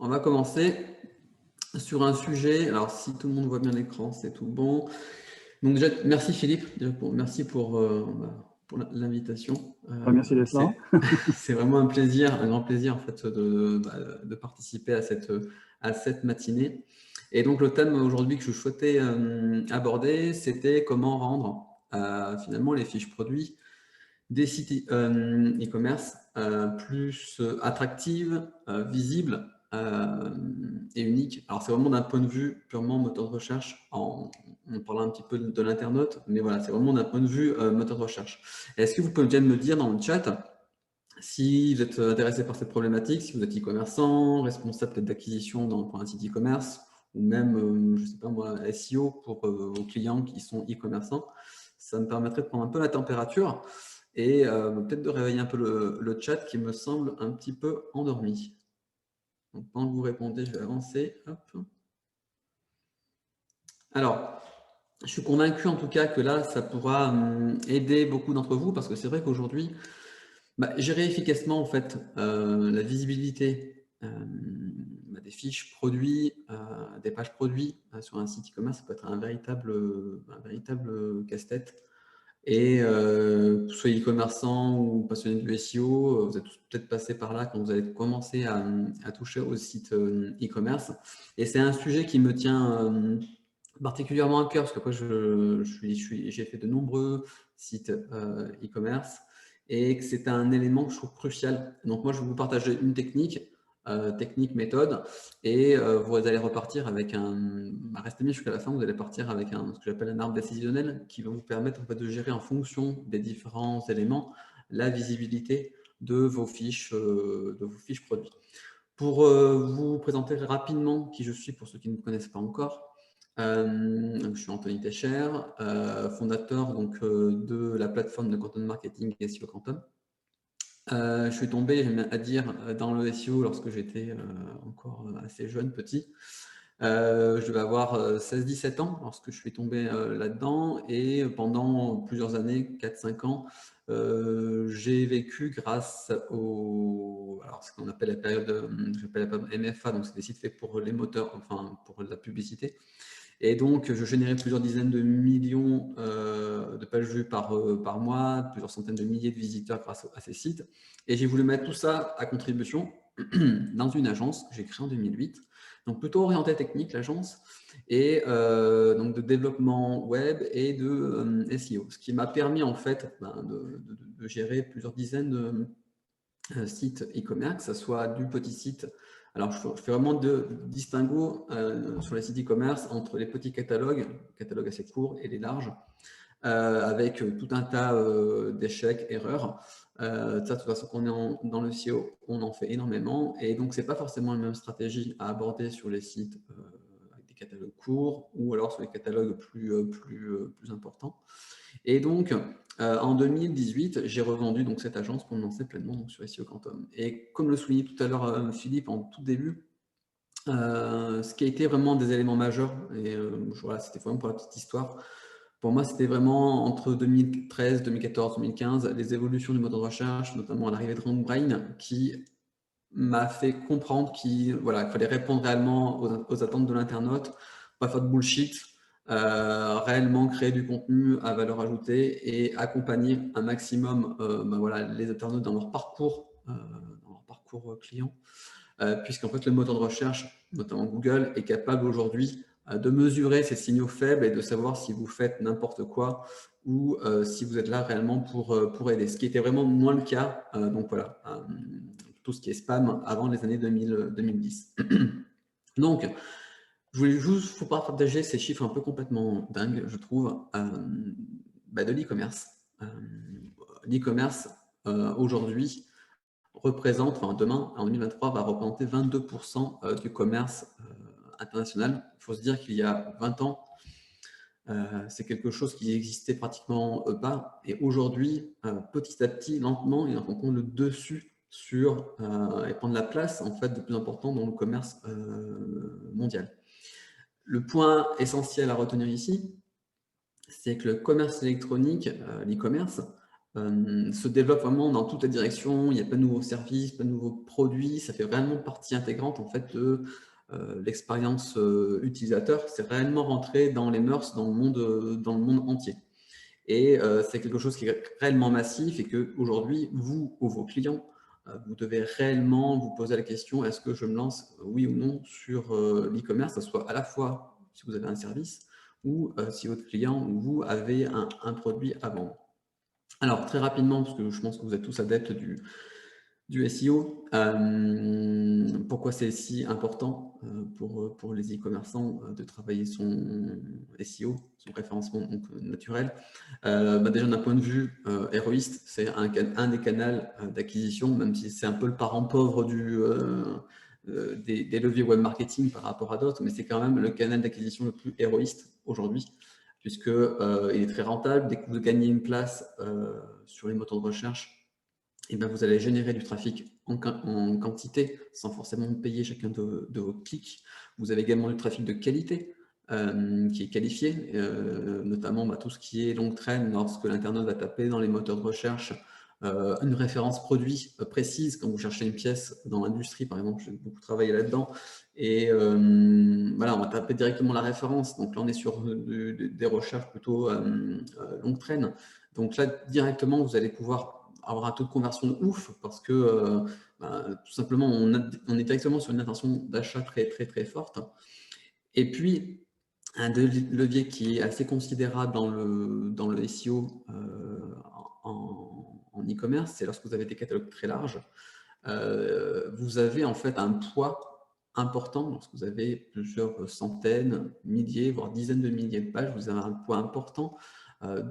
On va commencer sur un sujet. Alors, si tout le monde voit bien l'écran, c'est tout bon. Donc déjà, merci Philippe, merci pour l'invitation. Merci d'être là. C'est vraiment un plaisir, un grand plaisir en fait de participer à cette matinée. Et donc le thème aujourd'hui que je souhaitais aborder, c'était comment rendre finalement les fiches produits des sites e-commerce plus attractives, visibles et uniques. Alors c'est vraiment d'un point de vue purement moteur de recherche, on parlera un petit peu de l'internaute, mais voilà, c'est vraiment d'un point de vue moteur de recherche. Est-ce que vous pouvez bien me dire dans le chat si vous êtes intéressé par cette problématique, si vous êtes e-commerçant, responsable peut-être d'acquisition pour un site e-commerce, ou même, je ne sais pas moi, SEO pour vos clients qui sont e-commerçants, ça me permettrait de prendre un peu la température et peut-être de réveiller un peu le chat qui me semble un petit peu endormi. Donc, pendant que vous répondez, je vais avancer. Hop. Alors, je suis convaincu en tout cas que là, ça pourra aider beaucoup d'entre vous parce que c'est vrai qu'aujourd'hui, gérer efficacement en fait la visibilité des fiches produits, des pages produits sur un site e-commerce, ça peut être un véritable casse-tête. Et soyez e-commerçant ou passionné du SEO, vous êtes peut-être passé par là quand vous allez commencer à toucher au site e-commerce. Et c'est un sujet qui me tient particulièrement à cœur parce qu'après j'ai fait de nombreux sites e-commerce et que c'est un élément que je trouve crucial. Donc moi, je vais vous partager une technique, méthode, et vous allez repartir avec restez bien jusqu'à la fin, vous allez partir avec ce que j'appelle un arbre décisionnel qui va vous permettre en fait, de gérer en fonction des différents éléments la visibilité de vos fiches produits. Pour vous présenter rapidement qui je suis pour ceux qui ne me connaissent pas encore, je suis Anthony Techer, fondateur de la plateforme de content marketing SEO Quantum. Je suis tombé, j'aime à dire, dans le SEO lorsque j'étais encore assez jeune, petit. Je devais avoir 16-17 ans lorsque je suis tombé là-dedans et pendant plusieurs années, 4-5 ans, j'ai vécu grâce alors ce qu'on appelle la période MFA, donc c'est des sites faits pour les moteurs, enfin pour la publicité. Et donc, je générais plusieurs dizaines de millions de pages vues par mois, plusieurs centaines de milliers de visiteurs grâce à ces sites. Et j'ai voulu mettre tout ça à contribution dans une agence que j'ai créée en 2008. Donc, plutôt orientée technique, l'agence, et donc de développement web et de SEO. Ce qui m'a permis, en fait, de gérer plusieurs dizaines de sites e-commerce, que ce soit du petit site. Alors, je fais vraiment de distinguo sur les sites e-commerce entre les petits catalogues assez courts, et les larges, avec tout un tas d'échecs, erreurs. Ça, de toute façon, qu'on est dans le SEO, on en fait énormément. Et donc, ce n'est pas forcément la même stratégie à aborder sur les sites avec des catalogues courts ou alors sur les catalogues plus importants. Et donc, en 2018, j'ai revendu donc, cette agence pour me lancer pleinement donc, sur SEO Quantum. Et comme le soulignait tout à l'heure Philippe en tout début, ce qui a été vraiment des éléments majeurs, et voilà, c'était vraiment pour la petite histoire, pour moi, c'était vraiment entre 2013, 2014, 2015, les évolutions du moteur de recherche, notamment à l'arrivée de RankBrain, qui m'a fait comprendre qu'il fallait répondre réellement aux attentes de l'internaute, pas faire de bullshit, réellement créer du contenu à valeur ajoutée et accompagner un maximum les internautes dans leur parcours client, puisqu'en fait le moteur de recherche, notamment Google, est capable aujourd'hui de mesurer ces signaux faibles et de savoir si vous faites n'importe quoi ou si vous êtes là réellement pour aider. Ce qui était vraiment moins le cas, tout ce qui est spam avant les années 2010. Donc, je voulais juste vous partager ces chiffres un peu complètement dingues, je trouve, de l'e-commerce. L'e-commerce, aujourd'hui, représente, demain, en 2023, va représenter 22% du commerce international. Il faut se dire qu'il y a 20 ans, c'est quelque chose qui existait pratiquement pas. Et aujourd'hui, petit à petit, lentement, il en prend le dessus et prendre la place en fait, de plus important dans le commerce mondial. Le point essentiel à retenir ici, c'est que le commerce électronique, l'e-commerce, se développe vraiment dans toutes les directions. Il n'y a pas de nouveaux services, pas de nouveaux produits. Ça fait vraiment partie intégrante en fait de l'expérience utilisateur. C'est réellement rentré dans les mœurs, dans le monde entier. Et c'est quelque chose qui est réellement massif et qu'aujourd'hui, vous ou vos clients, vous devez réellement vous poser la question, est-ce que je me lance, oui ou non, sur l'e-commerce, que ce soit à la fois si vous avez un service ou si votre client ou vous avez un produit à vendre. Alors, très rapidement, parce que je pense que vous êtes tous adeptes du SEO. Pourquoi c'est si important pour les e-commerçants de travailler son SEO, son référencement donc, naturel? Déjà d'un point de vue héroïste, c'est un des canaux d'acquisition, même si c'est un peu le parent pauvre des leviers web marketing par rapport à d'autres, mais c'est quand même le canal d'acquisition le plus héroïste aujourd'hui, puisque il est très rentable. Dès que vous gagnez une place sur les moteurs de recherche, et bien, vous allez générer du trafic en quantité sans forcément payer chacun de vos clics. Vous avez également du trafic de qualité qui est qualifié, notamment tout ce qui est long train, lorsque l'internaute va taper dans les moteurs de recherche une référence produit précise, quand vous cherchez une pièce dans l'industrie, par exemple, j'ai beaucoup travaillé là-dedans, et voilà, on va taper directement la référence. Donc là, on est sur des recherches plutôt long train. Donc là, directement, vous allez pouvoir avoir un taux de conversion de ouf parce que tout simplement, on est directement sur une intention d'achat très, très, très forte. Et puis, un levier qui est assez considérable dans le SEO en e-commerce, c'est lorsque vous avez des catalogues très larges. Vous avez en fait un poids important lorsque vous avez plusieurs centaines, milliers, voire dizaines de milliers de pages. Vous avez un poids important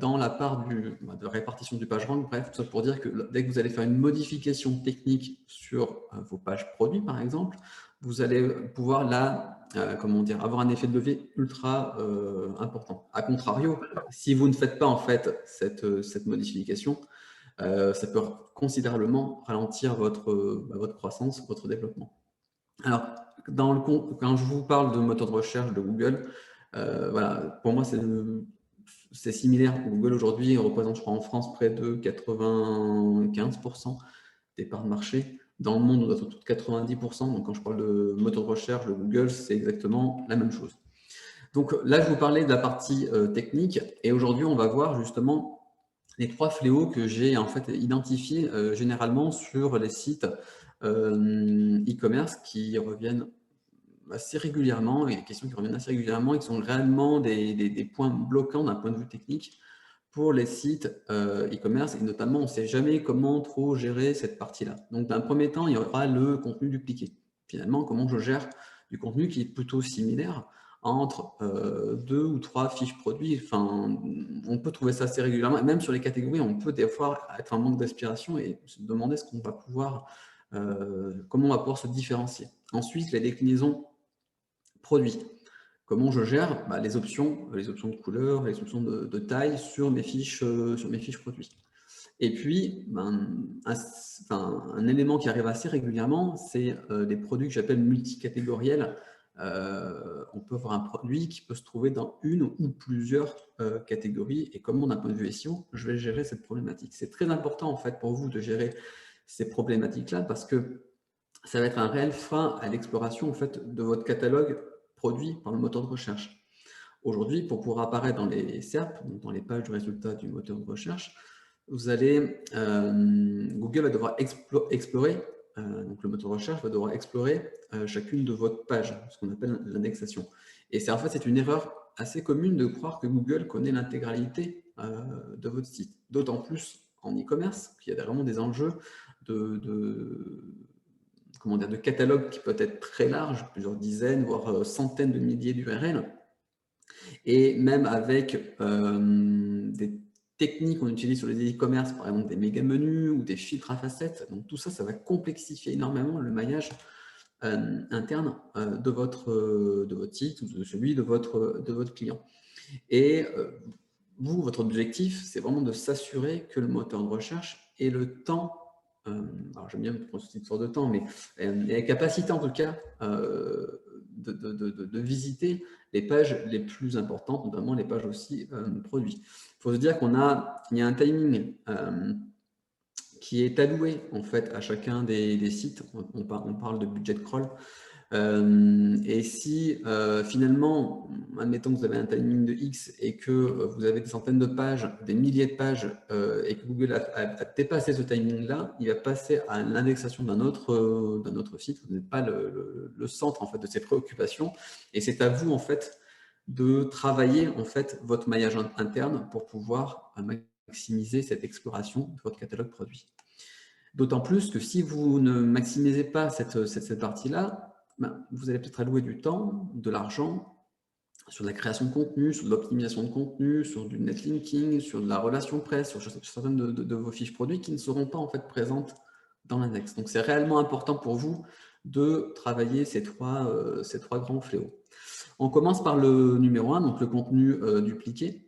dans la part de répartition du page rank. Bref, tout ça pour dire que dès que vous allez faire une modification technique sur vos pages produits, par exemple, vous allez pouvoir avoir un effet de levier ultra important. A contrario, si vous ne faites pas en fait cette modification, ça peut considérablement ralentir votre croissance, votre développement. Alors, quand je vous parle de moteur de recherche de Google, voilà, pour moi, c'est similaire. Google aujourd'hui représente, je crois, en France près de 95% des parts de marché. Dans le monde, on doit être autour de 90%. Donc, quand je parle de moteur de recherche de Google, c'est exactement la même chose. Donc là, je vous parlais de la partie technique. Et aujourd'hui, on va voir justement les 3 fléaux que j'ai en fait identifiés généralement sur les sites e-commerce qui reviennent assez régulièrement, et des questions qui reviennent assez régulièrement et qui sont réellement des points bloquants d'un point de vue technique pour les sites e-commerce, et notamment on ne sait jamais comment trop gérer cette partie-là. Donc d'un premier temps, il y aura le contenu dupliqué. Finalement, comment je gère du contenu qui est plutôt similaire entre 2 ou 3 fiches produits. Enfin, on peut trouver ça assez régulièrement, et même sur les catégories, on peut des fois être en manque d'aspiration et se demander ce qu'on va pouvoir, comment on va pouvoir se différencier. Ensuite, les déclinaisons produits. Comment je gère les options de couleur, les options de taille sur mes fiches produits. Et puis, un élément qui arrive assez régulièrement, c'est des produits que j'appelle multicatégoriels. On peut avoir un produit qui peut se trouver dans une ou plusieurs catégories, et comment, d'un point de vue SEO, je vais gérer cette problématique. C'est très important en fait pour vous de gérer ces problématiques-là, parce que ça va être un réel frein à l'exploration en fait de votre catalogue produit par le moteur de recherche. Aujourd'hui, pour pouvoir apparaître dans les SERP, donc dans les pages de résultats du moteur de recherche, Google va devoir explorer, donc le moteur de recherche va devoir explorer chacune de votre page, ce qu'on appelle l'indexation. Et c'est une erreur assez commune de croire que Google connaît l'intégralité de votre site, d'autant plus en e-commerce, qu'il y a vraiment des enjeux de catalogue qui peut être très large, plusieurs dizaines, voire centaines de milliers d'URL. Et même avec des techniques qu'on utilise sur les e-commerce, par exemple des méga menus ou des filtres à facettes. Donc tout ça, ça va complexifier énormément le maillage interne de votre site ou de celui de votre client. Et votre objectif, c'est vraiment de s'assurer que le moteur de recherche ait le temps, alors j'aime bien prendre cette sorte de temps, mais la capacité en tout cas de visiter les pages les plus importantes, notamment les pages aussi produits. Il faut se dire il y a un timing qui est alloué en fait à chacun des sites. On parle de budget crawl. Et si finalement, admettons que vous avez un timing de X et que vous avez des centaines de pages, des milliers de pages, et que Google a dépassé ce timing-là, il va passer à l'indexation d'un autre site. Vous n'êtes pas le centre en fait de ses préoccupations, et c'est à vous en fait de travailler en fait votre maillage interne pour pouvoir maximiser cette exploration de votre catalogue produit. D'autant plus que si vous ne maximisez pas cette partie-là, ben, vous allez peut-être allouer du temps, de l'argent sur la création de contenu, sur de l'optimisation de contenu, sur du netlinking, sur de la relation presse, sur certaines de vos fiches produits qui ne seront pas en fait présentes dans l'index. Donc c'est réellement important pour vous de travailler ces trois grands fléaux. On commence par le numéro 1, donc le contenu dupliqué.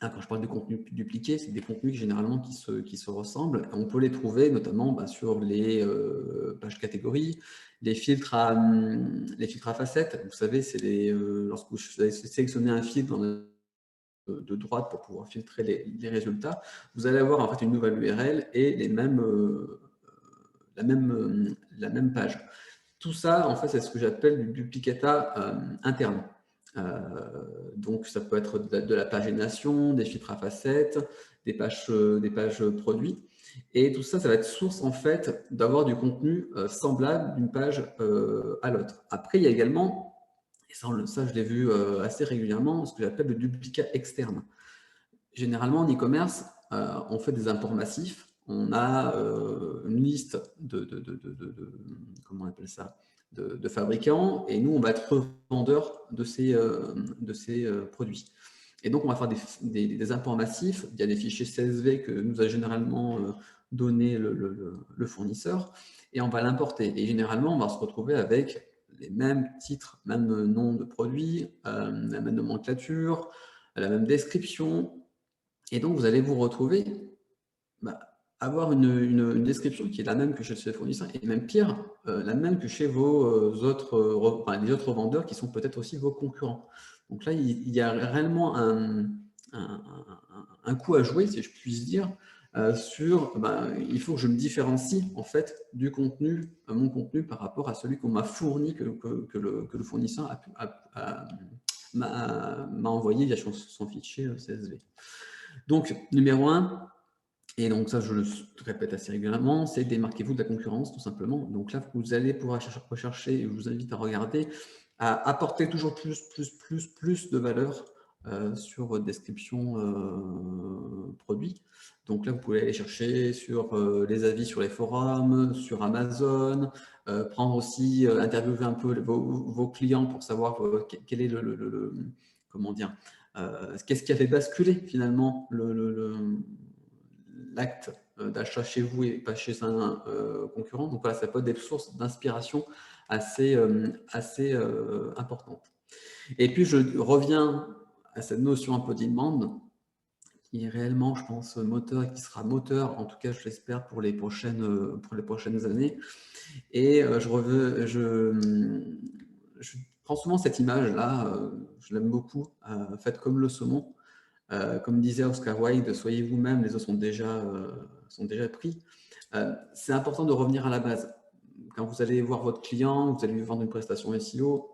Quand je parle de contenu dupliqué, c'est des contenus généralement qui se ressemblent. On peut les trouver notamment sur les pages catégories, les filtres à facettes. Vous savez, c'est lorsque vous sélectionnez un filtre de droite pour pouvoir filtrer les résultats, vous allez avoir en fait une nouvelle URL et la même page. Tout ça, en fait, c'est ce que j'appelle du duplicata interne. Donc, ça peut être de la pagination, des filtres à facettes, des pages produits. Et tout ça, ça va être source, en fait, d'avoir du contenu semblable d'une page à l'autre. Après, il y a également, et ça je l'ai vu assez régulièrement, ce que j'appelle le duplicat externe. Généralement, en e-commerce, on fait des imports massifs. On a une liste comment on appelle ça, de fabricants, et nous, on va être revendeurs de ces produits. Et donc, on va faire des imports massifs. Il y a des fichiers CSV que nous a généralement donné le fournisseur, et on va l'importer. Et généralement, on va se retrouver avec les mêmes titres, même nom de produit, la même nomenclature, la même description. Et donc, vous allez vous retrouver avoir une description qui est la même que chez le fournisseur, et même pire, la même que chez vos les autres vendeurs qui sont peut-être aussi vos concurrents. Donc là, il y a réellement un coup à jouer, si je puis dire, sur il faut que je me différencie en fait du contenu, mon contenu par rapport à celui qu'on m'a fourni, que le fournisseur m'a envoyé via son fichier CSV. Donc, numéro 1, et donc ça je le répète assez régulièrement, c'est démarquez-vous de la concurrence tout simplement. Donc là, vous allez pouvoir rechercher, et je vous invite à regarder, à apporter toujours plus de valeur sur votre description produit. Donc là, vous pouvez aller chercher sur les avis sur les forums, sur Amazon, prendre aussi, interviewer un peu vos clients pour savoir quel est comment dire, qu'est-ce qui a fait basculer finalement l'acte d'achat chez vous et pas chez un concurrent. Donc voilà, ça peut être des sources d'inspiration assez importantes. Et puis je reviens à cette notion un peu d'inbound, qui est réellement, je pense, moteur, et qui sera moteur, en tout cas je l'espère, pour les prochaines années. Et je prends souvent cette image-là, je l'aime beaucoup, faite comme le saumon. Comme disait Oscar Wilde, soyez vous-même, les autres sont déjà pris. C'est important de revenir à la base. Quand vous allez voir votre client, vous allez lui vendre une prestation SEO,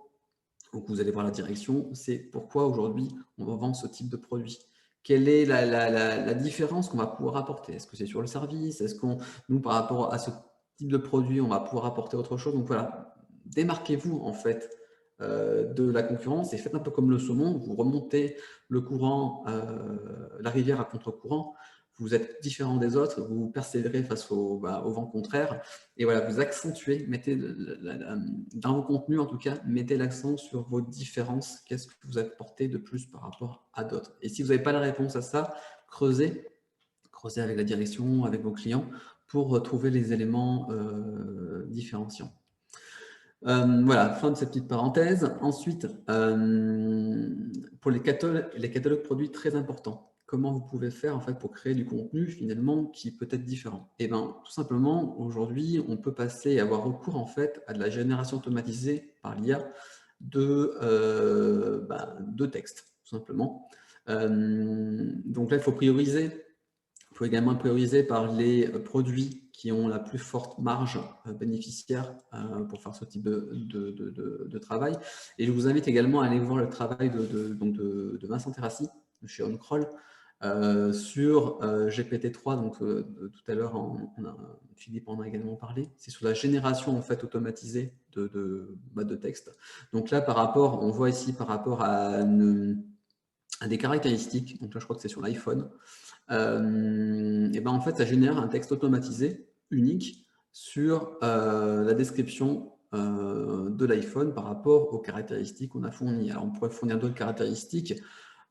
ou que vous allez voir la direction, c'est pourquoi aujourd'hui on vend ce type de produit. Quelle est la différence qu'on va pouvoir apporter? Est-ce que c'est sur le service? Est-ce qu'on, nous, par rapport à ce type de produit, on va pouvoir apporter autre chose? Donc voilà, démarquez-vous en fait de la concurrence et faites un peu comme le saumon, vous remontez le courant, la rivière à contre-courant, vous êtes différent des autres, vous persévérez face au vent contraire, et voilà, vous accentuez, mettez dans vos contenus en tout cas, mettez l'accent sur vos différences, qu'est-ce que vous apportez de plus par rapport à d'autres. Et si vous n'avez pas la réponse à ça, creusez avec la direction, avec vos clients, pour trouver les éléments différenciants. Voilà, fin de cette petite parenthèse. Ensuite, pour les catalogues produits, très importants. Comment vous pouvez faire en fait pour créer du contenu finalement qui peut être différent? Et bien, tout simplement, aujourd'hui, on peut passer et avoir recours en fait à de la génération automatisée par l'IA de texte, tout simplement. Donc là, il faut prioriser. Il faut également prioriser par les produits qui ont la plus forte marge bénéficiaire pour faire ce type de travail. Et je vous invite également à aller voir le travail de Vincent Terrassi, de chez OnCrawl, sur GPT-3. Donc, tout à l'heure, Philippe en a également parlé. C'est sur la génération en fait, automatisée de texte. Donc là, on voit ici par rapport à des caractéristiques. Donc là, je crois que c'est sur l'iPhone. Et ben en fait, ça génère un texte automatisé unique sur la description de l'iPhone par rapport aux caractéristiques qu'on a fournies. Alors, on pourrait fournir d'autres caractéristiques.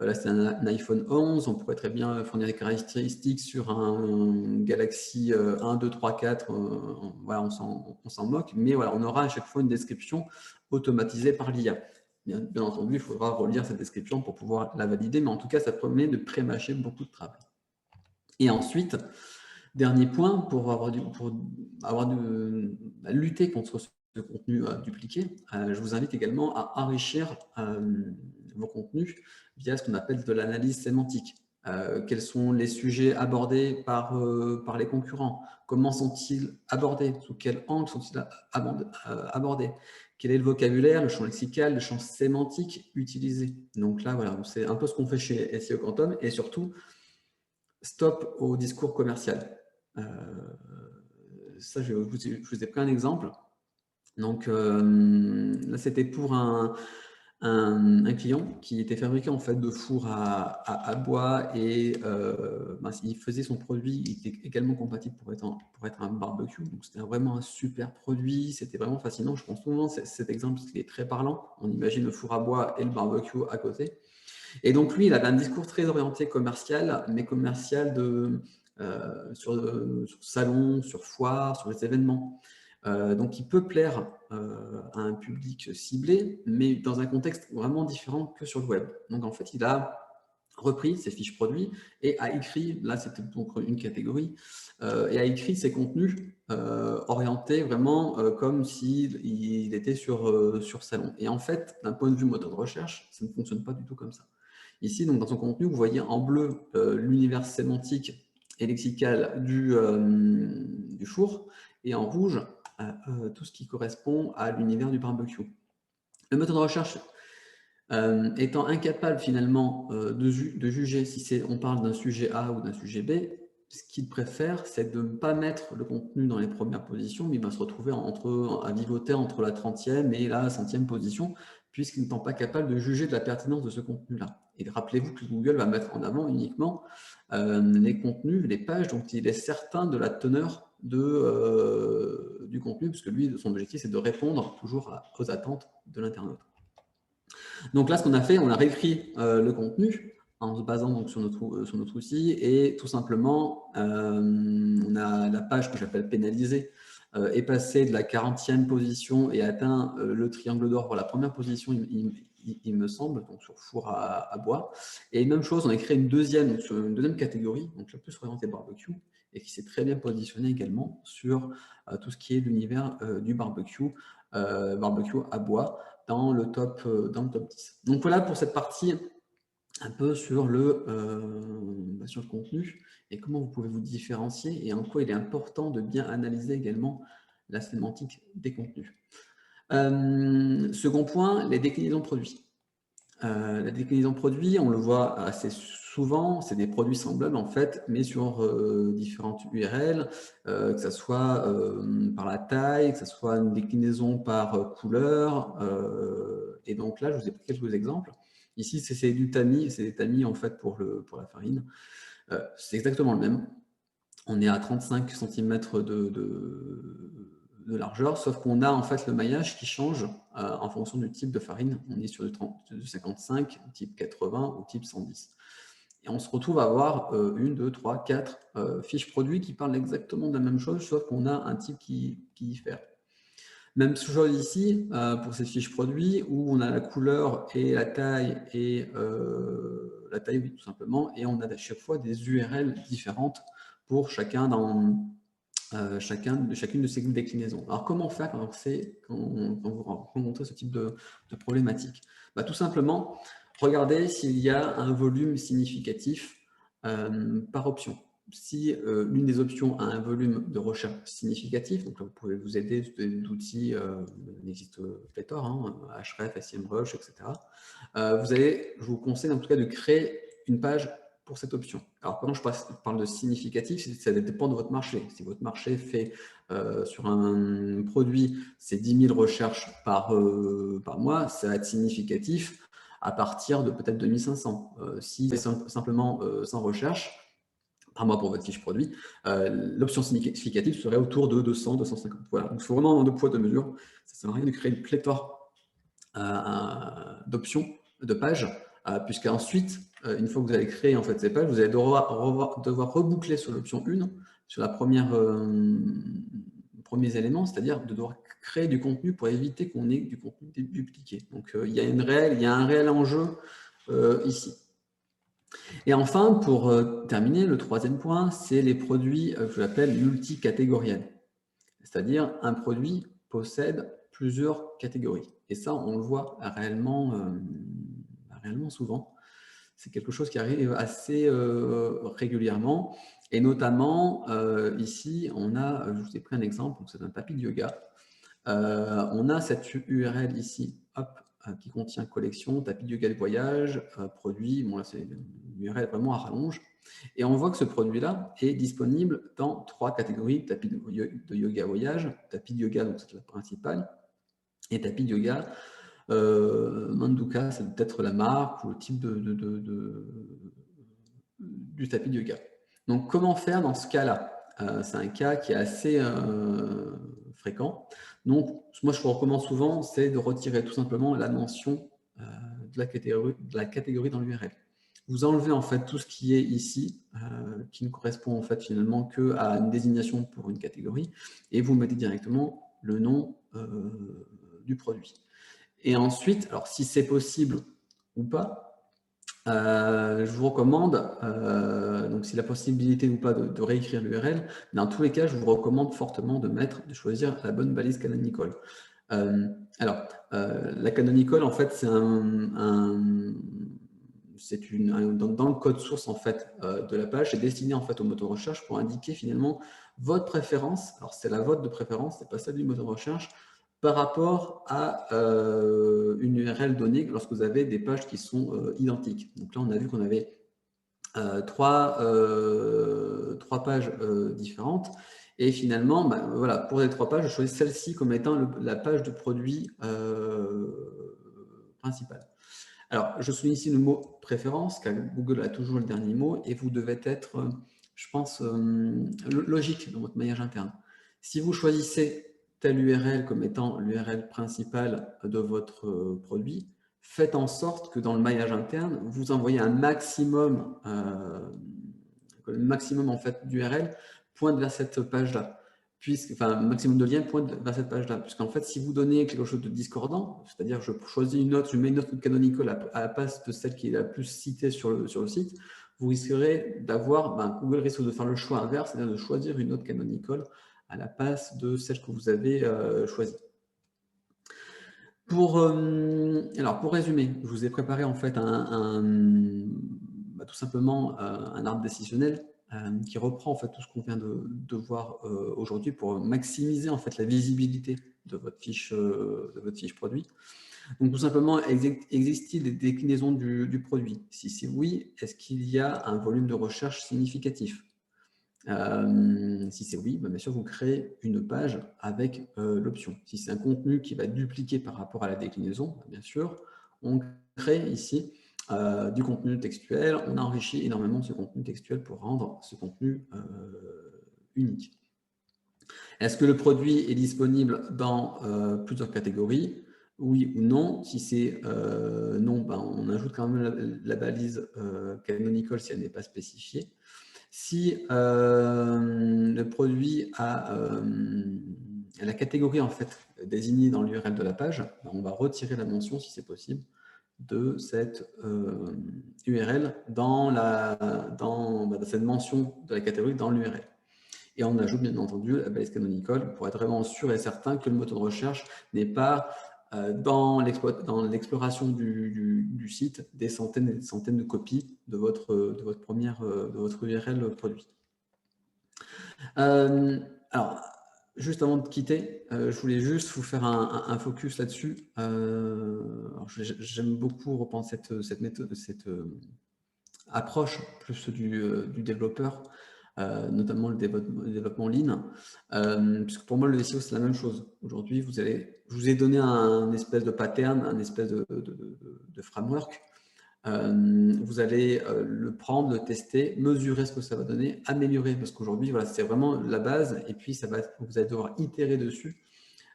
Là, c'est un iPhone 11. On pourrait très bien fournir des caractéristiques sur un Galaxy 1, 2, 3, 4. Voilà, on s'en moque. Mais voilà, on aura à chaque fois une description automatisée par l'IA. Bien entendu, il faudra relire cette description pour pouvoir la valider. Mais en tout cas, ça permet de pré-mâcher beaucoup de travail. Et ensuite, dernier point, pour lutter contre ce contenu dupliqué, je vous invite également à enrichir vos contenus via ce qu'on appelle de l'analyse sémantique. Quels sont les sujets abordés par les concurrents? Comment sont-ils abordés? Sous quel angle sont-ils abordés? Quel est le vocabulaire, le champ lexical, le champ sémantique utilisé? Donc là, voilà, c'est un peu ce qu'on fait chez SEO Quantum, et surtout, stop au discours commercial. Ça, je vous ai pris un exemple. Donc là, c'était pour un client qui était fabricant en fait de fours à bois, et il faisait son produit, il était également compatible pour être un barbecue. Donc c'était vraiment un super produit, c'était vraiment fascinant. Je pense souvent cet exemple parce qu'il est très parlant. On imagine le four à bois et le barbecue à côté. Et donc, lui, il avait un discours très orienté commercial, mais commercial sur salon, sur foire, sur les événements. Donc, il peut plaire à un public ciblé, mais dans un contexte vraiment différent que sur le web. Donc, en fait, il a repris ses fiches produits et a écrit, là c'était donc une catégorie, et a écrit ses contenus orientés vraiment comme s'il était sur salon. Et en fait, d'un point de vue moteur de recherche, ça ne fonctionne pas du tout comme ça. Ici, donc, dans son contenu, vous voyez en bleu l'univers sémantique et lexical du four, et en rouge tout ce qui correspond à l'univers du barbecue. Le moteur de recherche étant incapable finalement de juger si on parle d'un sujet A ou d'un sujet B, ce qu'il préfère, c'est de ne pas mettre le contenu dans les premières positions, mais il va se retrouver à vivoter entre la 30e et la 100e position, puisqu'il n'est pas capable de juger de la pertinence de ce contenu-là. Et rappelez-vous que Google va mettre en avant uniquement les contenus, les pages dont il est certain de la teneur du contenu, puisque lui, son objectif, c'est de répondre toujours aux attentes de l'internaute. Donc là, ce qu'on a fait, on a réécrit le contenu en se basant donc sur notre outil, et tout simplement, on a la page que j'appelle pénalisée, est passée de la 40e position et atteint le triangle d'or pour la première position, il me semble, donc sur four à bois. Et même chose, on a créé une deuxième catégorie, donc la plus orientée barbecue, et qui s'est très bien positionnée également sur tout ce qui est l'univers du barbecue à bois, dans le top 10. Donc voilà pour cette partie un peu sur le contenu et comment vous pouvez vous différencier, et en quoi il est important de bien analyser également la sémantique des contenus. Second point, les déclinaisons produits. La déclinaison produit, on le voit assez souvent, c'est des produits semblables en fait, mais sur différentes URL, que ce soit par la taille, que ce soit une déclinaison par couleur. Et donc là, je vous ai pris quelques exemples. Ici, c'est du tamis, c'est des tamis en fait pour la farine. C'est exactement le même. On est à 35 cm de largeur, sauf qu'on a en fait le maillage qui change en fonction du type de farine. On est sur du 55, type 80 ou type 110. Et on se retrouve à avoir 1, 2, 3, 4 fiches produits qui parlent exactement de la même chose, sauf qu'on a un type qui diffère. Même chose ici pour ces fiches produits, où on a la couleur et la taille, la taille, oui, tout simplement, et on a à chaque fois des URL différentes pour chacun dans chacune de ces déclinaisons. Alors, comment faire quand vous rencontrez ce type de problématique? Bah, tout simplement, regardez s'il y a un volume significatif par option. Si l'une des options a un volume de recherche significatif, donc là, vous pouvez vous aider d'outils, il existe pléthore, hein, Ahrefs, SEMrush, etc. Je vous conseille en tout cas de créer une page pour cette option. Alors, quand je parle de significatif, ça dépend de votre marché. Si votre marché fait sur un produit, c'est 10 000 recherches par mois, ça va être significatif à partir de peut-être 2500. Si c'est simplement 100 recherches par mois pour votre fiche produit, l'option significative serait autour de 200, 250. Voilà, donc il faut vraiment deux poids, deux mesures. Ça ne sert à rien de créer une pléthore d'options, de pages, puisqu'ensuite, une fois que vous allez créer en fait, ces pages, vous allez devoir reboucler sur l'option 1, sur la premiers éléments, c'est-à-dire de devoir créer du contenu pour éviter qu'on ait du contenu dupliqué. Donc, il y a un réel enjeu ici. Et enfin, pour terminer, le troisième point, c'est les produits que j'appelle multicatégoriels. C'est-à-dire, un produit possède plusieurs catégories. Et ça, on le voit réellement souvent. C'est quelque chose qui arrive assez régulièrement. Et notamment, ici, je vous ai pris un exemple, c'est un tapis de yoga. On a cette URL ici, hop, qui contient collection, tapis de yoga de voyage, produit. Bon, là, c'est une URL vraiment à rallonge. Et on voit que ce produit-là est disponible dans 3 catégories: tapis de yoga voyage, tapis de yoga, donc c'est la principale, et tapis de yoga Manduka, c'est peut-être la marque ou le type du tapis de yoga. Donc, comment faire dans ce cas-là? C'est un cas qui est assez fréquent. Donc, moi, je vous recommande souvent, c'est de retirer tout simplement la mention de la catégorie dans l'URL. Vous enlevez en fait tout ce qui est ici, qui ne correspond en fait finalement qu'à une désignation pour une catégorie, et vous mettez directement le nom du produit. Et ensuite, alors si c'est possible ou pas, je vous recommande, donc si la possibilité ou pas de réécrire l'URL, dans tous les cas, je vous recommande fortement de choisir la bonne balise canonical. La canonical, en fait, c'est dans le code source en fait de la page, c'est destiné en fait au moteur de recherche pour indiquer finalement votre préférence. Alors c'est la vôtre de préférence, c'est pas celle du moteur de recherche, par rapport à une URL donnée lorsque vous avez des pages qui sont identiques. Donc là, on a vu qu'on avait trois pages différentes. Et finalement, voilà, pour les 3 pages, je choisis celle-ci comme étant la page de produit principale. Alors, je souligne ici le mot préférence, car Google a toujours le dernier mot, et vous devez être, je pense, logique dans votre maillage interne. Si vous choisissez telle URL comme étant l'URL principale de votre produit, faites en sorte que dans le maillage interne, vous envoyez un maximum, le maximum en fait d'URL pointe vers cette page-là. Enfin, maximum de liens pointe vers cette page-là. Puisqu'en fait, si vous donnez quelque chose de discordant, c'est-à-dire je choisis une note, je mets une note canonical à la place de celle qui est la plus citée sur le site, vous risquerez d'avoir, Google risque de faire le choix inverse, c'est-à-dire de choisir une note canonical à la place de celle que vous avez choisie. Pour résumer, je vous ai préparé en fait tout simplement un arbre décisionnel qui reprend en fait tout ce qu'on vient de voir aujourd'hui pour maximiser en fait la visibilité de votre fiche produit. Donc tout simplement, existe-t-il des déclinaisons du produit? Si c'est oui, est-ce qu'il y a un volume de recherche significatif? Si c'est oui, bien sûr, vous créez une page avec l'option. Si c'est un contenu qui va dupliquer par rapport à la déclinaison, bien sûr, on crée ici du contenu textuel, on enrichit énormément ce contenu textuel pour rendre ce contenu unique. Est-ce que le produit est disponible dans plusieurs catégories? Oui ou non. Si c'est non, on ajoute quand même la balise canonical si elle n'est pas spécifiée. Si le produit a la catégorie en fait désignée dans l'URL de la page, on va retirer la mention, si c'est possible, de cette URL dans cette mention de la catégorie dans l'URL. Et on ajoute bien entendu la balise canonical pour être vraiment sûr et certain que le moteur de recherche n'est pas dans l'exploration du site des centaines et des centaines de copies de votre URL produit. Alors, juste avant de quitter, je voulais juste vous faire un focus là-dessus. J'aime beaucoup reprendre cette méthode, cette approche plus du développeur, notamment le développement en ligne, puisque pour moi le SEO c'est la même chose. Aujourd'hui, je vous ai donné un espèce de pattern, un espèce de framework. Vous allez le prendre, le tester, mesurer ce que ça va donner, améliorer, parce qu'aujourd'hui, voilà, c'est vraiment la base, et puis vous allez devoir itérer dessus,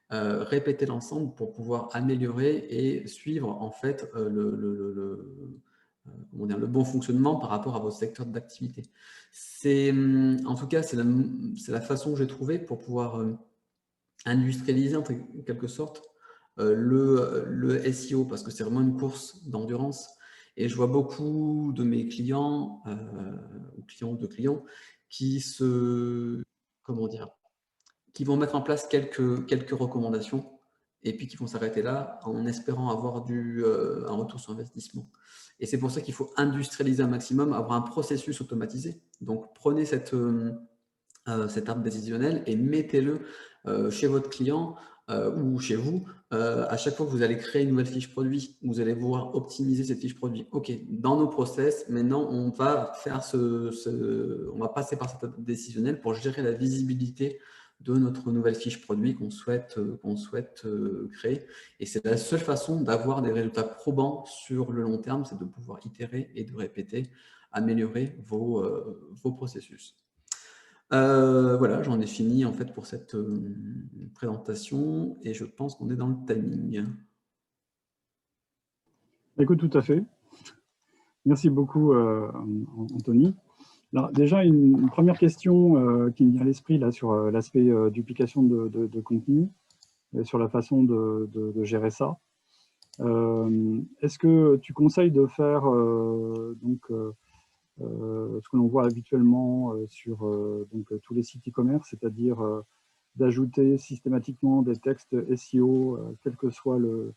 répéter l'ensemble pour pouvoir améliorer et suivre en fait le bon fonctionnement par rapport à votre secteur d'activité. En tout cas, c'est la façon que j'ai trouvée pour pouvoir industrialiser en quelque sorte le SEO, parce que c'est vraiment une course d'endurance. Et je vois beaucoup de mes clients ou de clients qui qui vont mettre en place quelques recommandations et puis qui vont s'arrêter là en espérant avoir un retour sur investissement. Et c'est pour ça qu'il faut industrialiser un maximum, avoir un processus automatisé. Donc prenez cet arbre décisionnel et mettez-le chez votre client ou chez vous à chaque fois que vous allez créer une nouvelle fiche produit. Vous allez pouvoir optimiser cette fiche produit. OK, dans nos process, maintenant, on va faire on va passer par cet arbre décisionnel pour gérer la visibilité de notre nouvelle fiche produit qu'on souhaite créer. Et c'est la seule façon d'avoir des résultats probants sur le long terme, c'est de pouvoir itérer et de répéter, améliorer vos processus. Voilà, j'en ai fini en fait pour cette présentation et je pense qu'on est dans le timing. Écoute, tout à fait. Merci beaucoup, Anthony. Alors, déjà, une première question qui me vient à l'esprit là sur l'aspect duplication de contenu, sur la façon de gérer ça. Est-ce que tu conseilles de faire ce que l'on voit habituellement sur tous les sites e-commerce, c'est-à-dire d'ajouter systématiquement des textes SEO, quel que soit le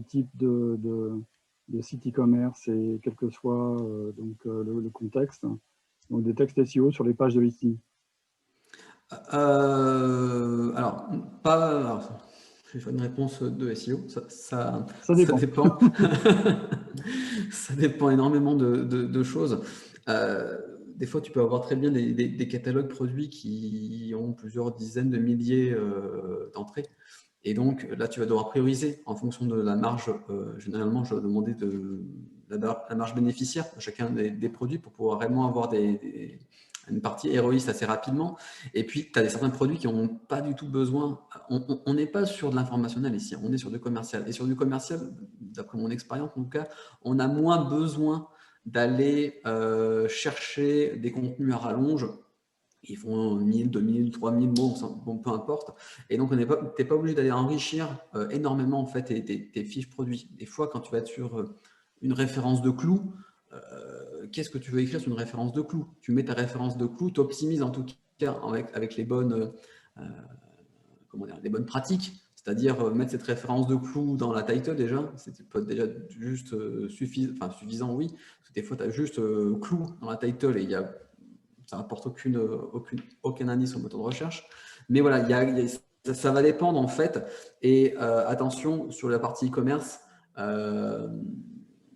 type de site e-commerce et quel que soit le contexte, donc des textes SEO sur les pages de listing? Alors, je vais faire une réponse de SEO, ça dépend. dépend. Ça dépend énormément de choses. Des fois, tu peux avoir très bien des catalogues produits qui ont plusieurs dizaines de milliers d'entrées. Et donc, là, tu vas devoir prioriser en fonction de la marge. Généralement, je vais demander la marge bénéficiaire de chacun des produits pour pouvoir réellement avoir une partie héroïste assez rapidement. Et puis, tu as certains produits qui n'ont pas du tout besoin. On n'est pas sur de l'informationnel ici, on est sur du commercial. Et sur du commercial, d'après mon expérience en tout cas, on a moins besoin d'aller chercher des contenus à rallonge. Ils font 1000, 2000, 3000 mots, bon, peu importe. Et donc, tu n'es pas obligé d'aller enrichir énormément en fait, tes fiches produits. Des fois, quand tu vas être sur une référence de clous, qu'est-ce que tu veux écrire sur une référence de clous? Tu mets ta référence de clous, tu optimises en tout cas avec les bonnes pratiques, c'est-à-dire mettre cette référence de clous dans la title déjà, c'est peut être déjà juste suffisant, oui, parce que des fois tu as juste clous dans la title et ça n'apporte aucun indice au moteur de recherche. Mais voilà, ça va dépendre en fait. Et attention, sur la partie e-commerce,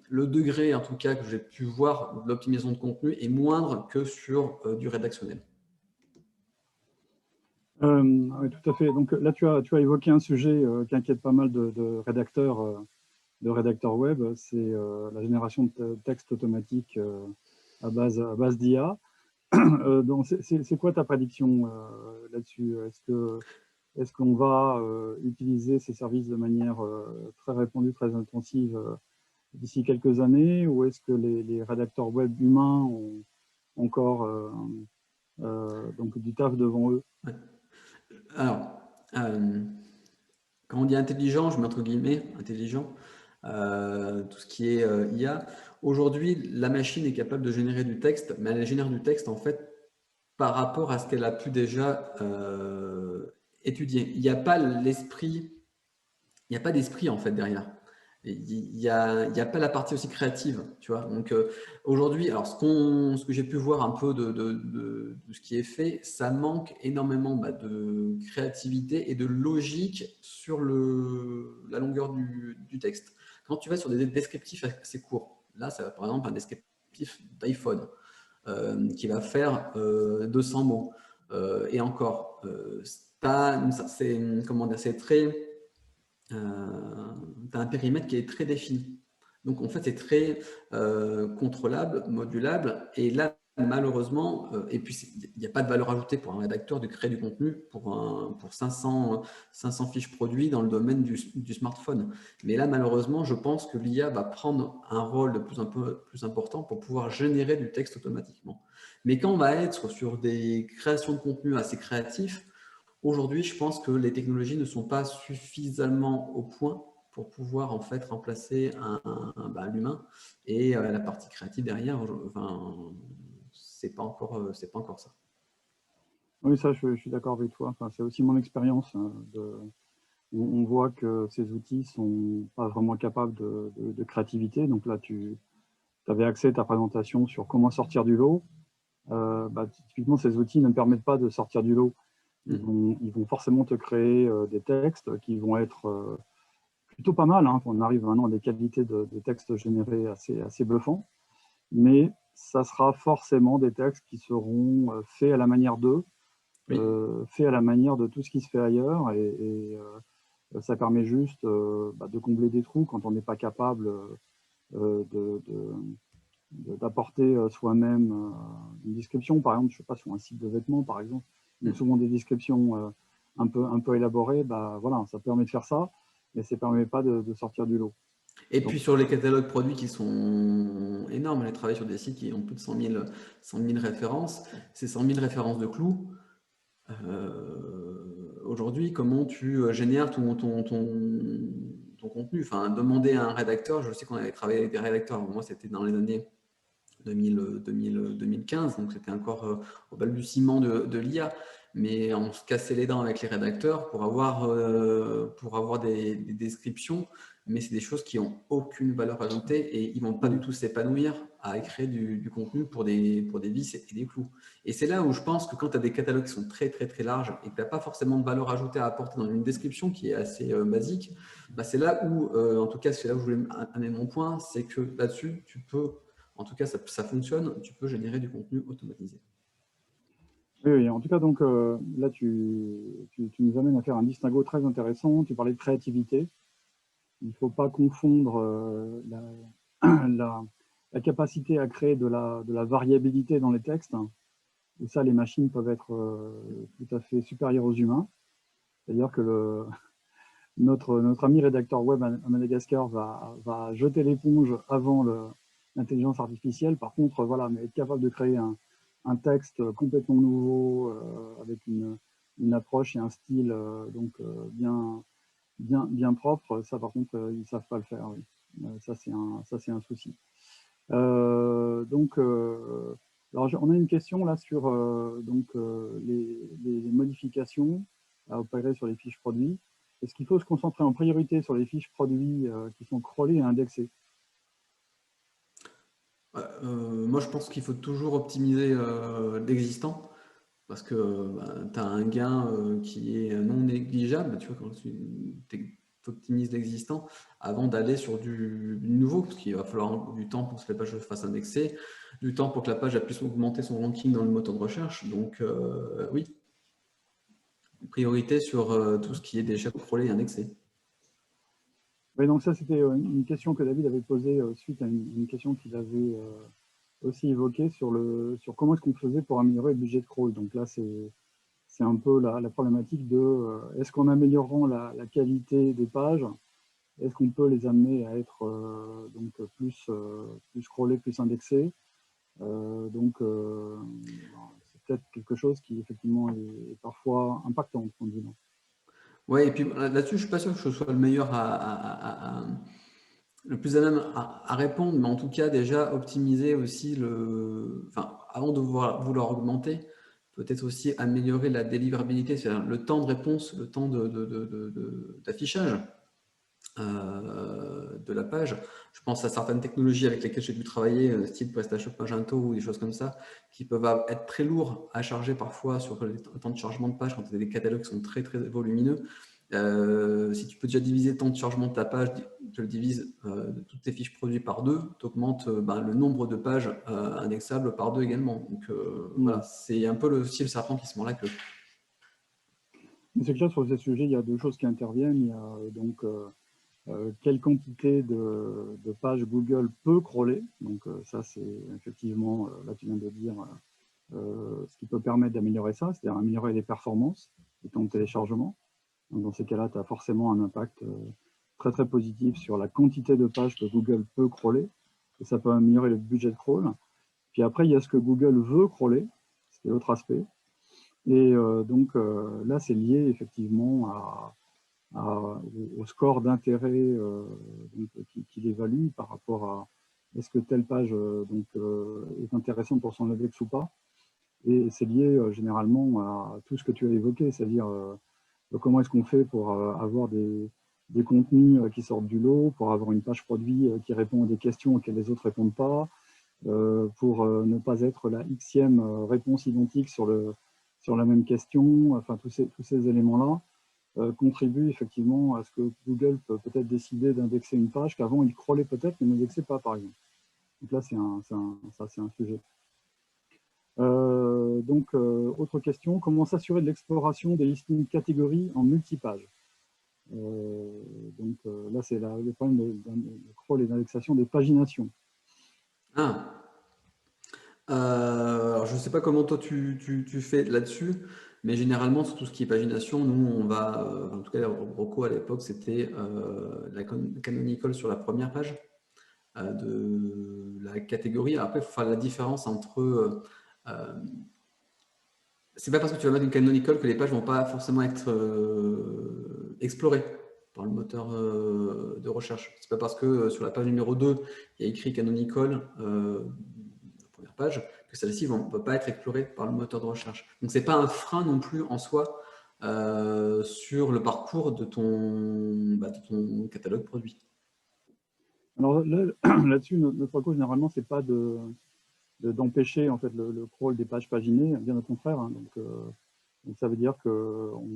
le degré en tout cas que j'ai pu voir de l'optimisation de contenu est moindre que sur du rédactionnel. Oui, tout à fait. Donc là, tu as évoqué un sujet qui inquiète pas mal de rédacteurs web, c'est la génération de texte automatique à base d'IA. Donc, c'est quoi ta prédiction là-dessus? Est-ce qu'on va utiliser ces services de manière très répandue, très intensive d'ici quelques années, ou est-ce que les rédacteurs web humains ont encore donc du taf devant eux? Ouais. Alors, quand on dit intelligent, je mets entre guillemets intelligent, tout ce qui est IA. Aujourd'hui, la machine est capable de générer du texte, mais elle génère du texte en fait par rapport à ce qu'elle a pu déjà étudier. Il n'y a pas l'esprit, il n'y a pas d'esprit en fait derrière. Il y a pas la partie aussi créative, tu vois. Donc aujourd'hui, alors ce que j'ai pu voir un peu de ce qui est fait, ça manque énormément de créativité et de logique sur la longueur du texte. Quand tu vas sur des descriptifs assez courts, là, ça va par exemple un descriptif d'iPhone qui va faire 200 mots. Et encore, c'est comment dire, c'est très tu as un périmètre qui est très défini. Donc, en fait, c'est très contrôlable, modulable. Et là, malheureusement, et puis il n'y a pas de valeur ajoutée pour un rédacteur de créer du contenu pour 500 fiches produits dans le domaine du smartphone. Mais là, malheureusement, je pense que l'IA va prendre un rôle de plus un peu plus important pour pouvoir générer du texte automatiquement. Mais quand on va être sur des créations de contenu assez créatifs, aujourd'hui, je pense que les technologies ne sont pas suffisamment au point pour pouvoir en fait remplacer l'humain et la partie créative derrière. Enfin, c'est pas encore ça. Oui, ça, je suis d'accord avec toi. Enfin, c'est aussi mon expérience. On voit que ces outils sont pas vraiment capables de créativité. Donc là, tu avais axé ta présentation sur comment sortir du lot. Typiquement, ces outils ne permettent pas de sortir du lot. Ils vont forcément te créer des textes qui vont être plutôt pas mal. Hein. On arrive maintenant à des qualités de textes générés assez bluffants. Mais ça sera forcément des textes qui seront faits à la manière d'eux, Oui. faits à la manière de tout ce qui se fait ailleurs. Et ça permet juste de combler des trous quand on n'est pas capable d'apporter soi-même une description, par exemple, je ne sais pas, sur un site de vêtements, par exemple, il y a souvent des descriptions un peu élaborées, voilà, ça permet de faire ça, mais ça ne permet pas de sortir du lot. Et Donc, puis sur les catalogues produits qui sont énormes, j'ai travaillé sur des sites qui ont plus de 100 000 références, ces 100 000 références de clous, aujourd'hui, comment tu génères ton contenu? Enfin, demander à un rédacteur, je sais qu'on avait travaillé avec des rédacteurs, moi c'était dans les années 2015, donc c'était encore au balbutiement de l'IA, mais on se cassait les dents avec les rédacteurs pour avoir des descriptions, mais c'est des choses qui n'ont aucune valeur ajoutée et ils ne vont pas du tout s'épanouir à écrire du contenu pour des vis et des clous. Et c'est là où je pense que quand tu as des catalogues qui sont très très très larges et que tu n'as pas forcément de valeur ajoutée à apporter dans une description qui est assez basique, c'est là où, en tout cas c'est là où je voulais amener mon point, c'est que là-dessus tu peux, en tout cas, ça fonctionne, tu peux générer du contenu automatisé. oui, en tout cas, donc, là, tu nous amènes à faire un distinguo très intéressant. Tu parlais de créativité. Il ne faut pas confondre la capacité à créer de la variabilité dans les textes, où ça, les machines peuvent être tout à fait supérieures aux humains. C'est-à-dire que notre ami rédacteur web à Madagascar va jeter l'éponge avant l'intelligence artificielle. Par contre, voilà, mais être capable de créer un texte complètement nouveau avec une approche et un style bien propre, ça par contre, ils ne savent pas le faire. Oui. Ça, c'est un souci. Alors, on a une question là sur les modifications à opérer sur les fiches produits. Est-ce qu'il faut se concentrer en priorité sur les fiches produits qui sont crawlées et indexées? Moi, je pense qu'il faut toujours optimiser l'existant parce que tu as un gain qui est non négligeable. Tu vois, quand tu optimises l'existant avant d'aller sur du nouveau, parce qu'il va falloir du temps pour que la page se fasse indexer, du temps pour que la page puisse augmenter son ranking dans le moteur de recherche. Donc, oui, priorité sur tout ce qui est déjà crawlé et indexé. Oui, donc ça, c'était une question que David avait posée suite à une question qu'il avait aussi évoquée sur comment est-ce qu'on faisait pour améliorer le budget de crawl. Donc là, c'est un peu la problématique de est-ce qu'en améliorant la qualité des pages, est-ce qu'on peut les amener à être plus scrollées, plus indexées? C'est peut-être quelque chose qui effectivement est parfois impactant de ce point de vue-là. Ouais, et puis là-dessus, je ne suis pas sûr que je sois le meilleur le plus à même à répondre, mais en tout cas, déjà optimiser aussi avant de vouloir augmenter, peut-être aussi améliorer la délivrabilité, c'est-à-dire le temps de réponse, le temps d'affichage de la page. Je pense à certaines technologies avec lesquelles j'ai pu travailler, style PrestaShop Magento ou des choses comme ça, qui peuvent être très lourds à charger parfois sur le temps de chargement de page quand tu as des catalogues qui sont très très volumineux. Si tu peux déjà diviser le temps de chargement de ta page, tu le divises de toutes tes fiches produits par 2, tu augmentes le nombre de pages indexables par 2 également. Donc voilà, c'est un peu le style serpent qui se mord la queue. C'est clair, sur ces sujets, il y a deux choses qui interviennent. Il y a donc quelle quantité de pages Google peut crawler. Donc ça, c'est effectivement, là tu viens de dire, ce qui peut permettre d'améliorer ça, c'est-à-dire améliorer les performances du temps de téléchargement. Donc, dans ces cas-là, tu as forcément un impact très très positif sur la quantité de pages que Google peut crawler, et ça peut améliorer le budget de crawl. Puis après, il y a ce que Google veut crawler, c'est l'autre aspect. Et donc là, c'est lié effectivement au score d'intérêt qu'il évalue par rapport à est-ce que telle page est intéressante pour son index ou pas. Et c'est lié généralement à tout ce que tu as évoqué, c'est-à-dire comment est-ce qu'on fait pour avoir des contenus qui sortent du lot, pour avoir une page produit qui répond à des questions auxquelles les autres ne répondent pas, pour ne pas être la xème réponse identique sur la même question. Enfin, tous ces éléments-là contribuent effectivement à ce que Google peut peut-être décider d'indexer une page qu'avant il crawlait peut-être mais n'indexait pas, par exemple. Donc là, c'est un sujet. Autre question, comment s'assurer de l'exploration des listings catégories en multipage? Là, c'est le problème de crawl et d'indexation des paginations. Alors, je ne sais pas comment toi tu fais là-dessus, mais généralement, sur tout ce qui est pagination, nous, on va, en tout cas, Rocco à l'époque, c'était la canonical sur la première page de la catégorie. Après, il faut faire la différence entre... c'est pas parce que tu vas mettre une canonical que les pages vont pas forcément être explorées par le moteur de recherche. C'est pas parce que sur la page numéro 2, il y a écrit canonical, la première page, que celle-ci ne va pas être explorée par le moteur de recherche. Donc c'est pas un frein non plus en soi sur le parcours de ton catalogue produit. Alors là-dessus, notre recours généralement, c'est pas d'empêcher en fait le crawl des pages paginées, bien au contraire. Hein. Donc ça veut dire qu'en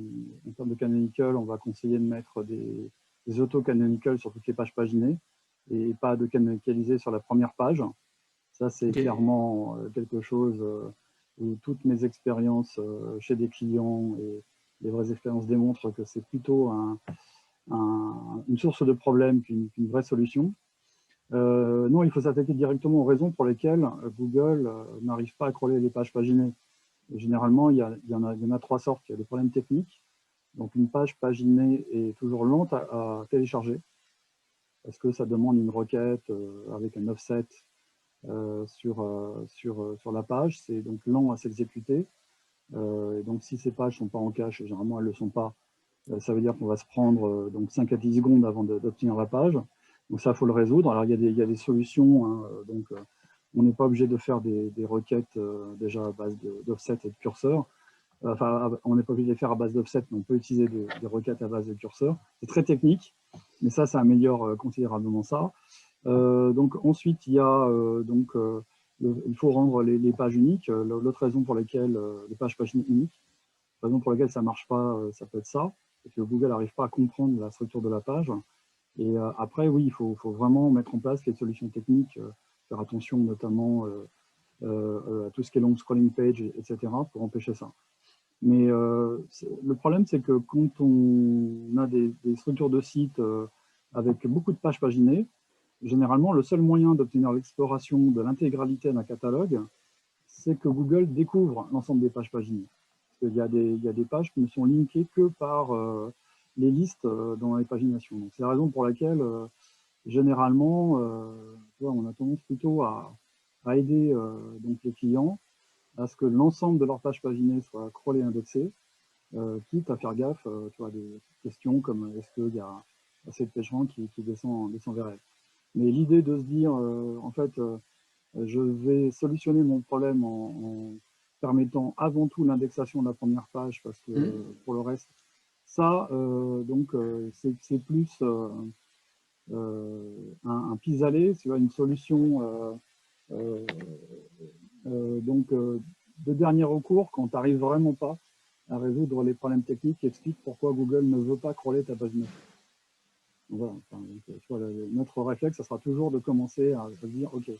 termes de canonical, on va conseiller de mettre des auto-canonical sur toutes les pages paginées et pas de canonicaliser sur la première page. Ça, c'est clairement quelque chose où toutes mes expériences chez des clients et les vraies expériences démontrent que c'est plutôt une source de problème qu'une vraie solution. Non, il faut s'attaquer directement aux raisons pour lesquelles Google n'arrive pas à crawler les pages paginées. Et généralement, il y en a trois sortes. Il y a des problèmes techniques. Donc, une page paginée est toujours lente à télécharger parce que ça demande une requête avec un offset sur la page. C'est donc lent à s'exécuter. Et donc, si ces pages ne sont pas en cache, généralement, elles ne le sont pas, ça veut dire qu'on va se prendre donc 5 à 10 secondes avant d'obtenir la page. Donc ça, il faut le résoudre. Alors, il y a des solutions. Hein, on n'est pas obligé de faire des requêtes déjà à base d'offset et de curseur. Enfin, on n'est pas obligé de les faire à base d'offset, mais on peut utiliser des requêtes à base de curseur. C'est très technique, mais ça améliore considérablement ça. Donc ensuite, il y a il faut rendre les pages uniques. L'autre raison pour laquelle les pages pagines uniques, la raison pour laquelle ça ne marche pas, ça peut être ça, c'est que Google n'arrive pas à comprendre la structure de la page. Et après, oui, il faut vraiment mettre en place les solutions techniques, faire attention notamment à tout ce qui est long scrolling page, etc., pour empêcher ça. Mais le problème, c'est que quand on a des structures de sites avec beaucoup de pages paginées, généralement, le seul moyen d'obtenir l'exploration de l'intégralité d'un catalogue, c'est que Google découvre l'ensemble des pages paginées. Parce qu'il y a des pages qui ne sont linkées que par les listes dans les paginations. Donc, c'est la raison pour laquelle, généralement, on a tendance plutôt à aider donc les clients à ce que l'ensemble de leurs pages paginées soit crawlé et indexé, quitte à faire gaffe à des questions comme est-ce qu'il y a assez de page-rank qui descend vers elle. Mais l'idée de se dire, en fait, je vais solutionner mon problème en permettant avant tout l'indexation de la première page, parce que pour le reste, ça, c'est plus un pis-aller, tu vois, une solution de dernier recours quand tu n'arrives vraiment pas à résoudre les problèmes techniques qui expliquent pourquoi Google ne veut pas crawler ta page 9. Voilà, tu vois, notre réflexe, ça sera toujours de commencer à se dire, OK,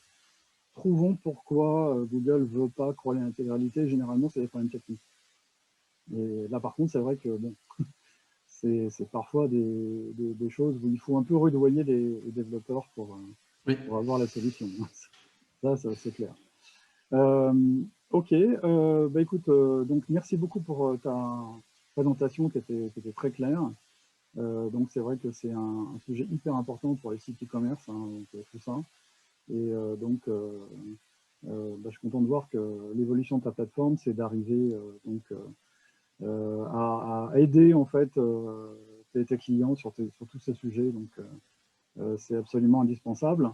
trouvons pourquoi Google ne veut pas crawler l'intégralité. Généralement, c'est des problèmes techniques. Et là, par contre, c'est vrai que bon, c'est parfois des choses où il faut un peu rudoyer les développeurs pour avoir la solution. Ça c'est clair. Ok, écoute, donc merci beaucoup pour ta présentation qui était très claire. Donc c'est vrai que c'est un sujet hyper important pour les sites e-commerce, hein, tout ça. Et je suis content de voir que l'évolution de ta plateforme, c'est d'arriver à aider en fait tes clients sur tous ces sujets. Donc c'est absolument indispensable.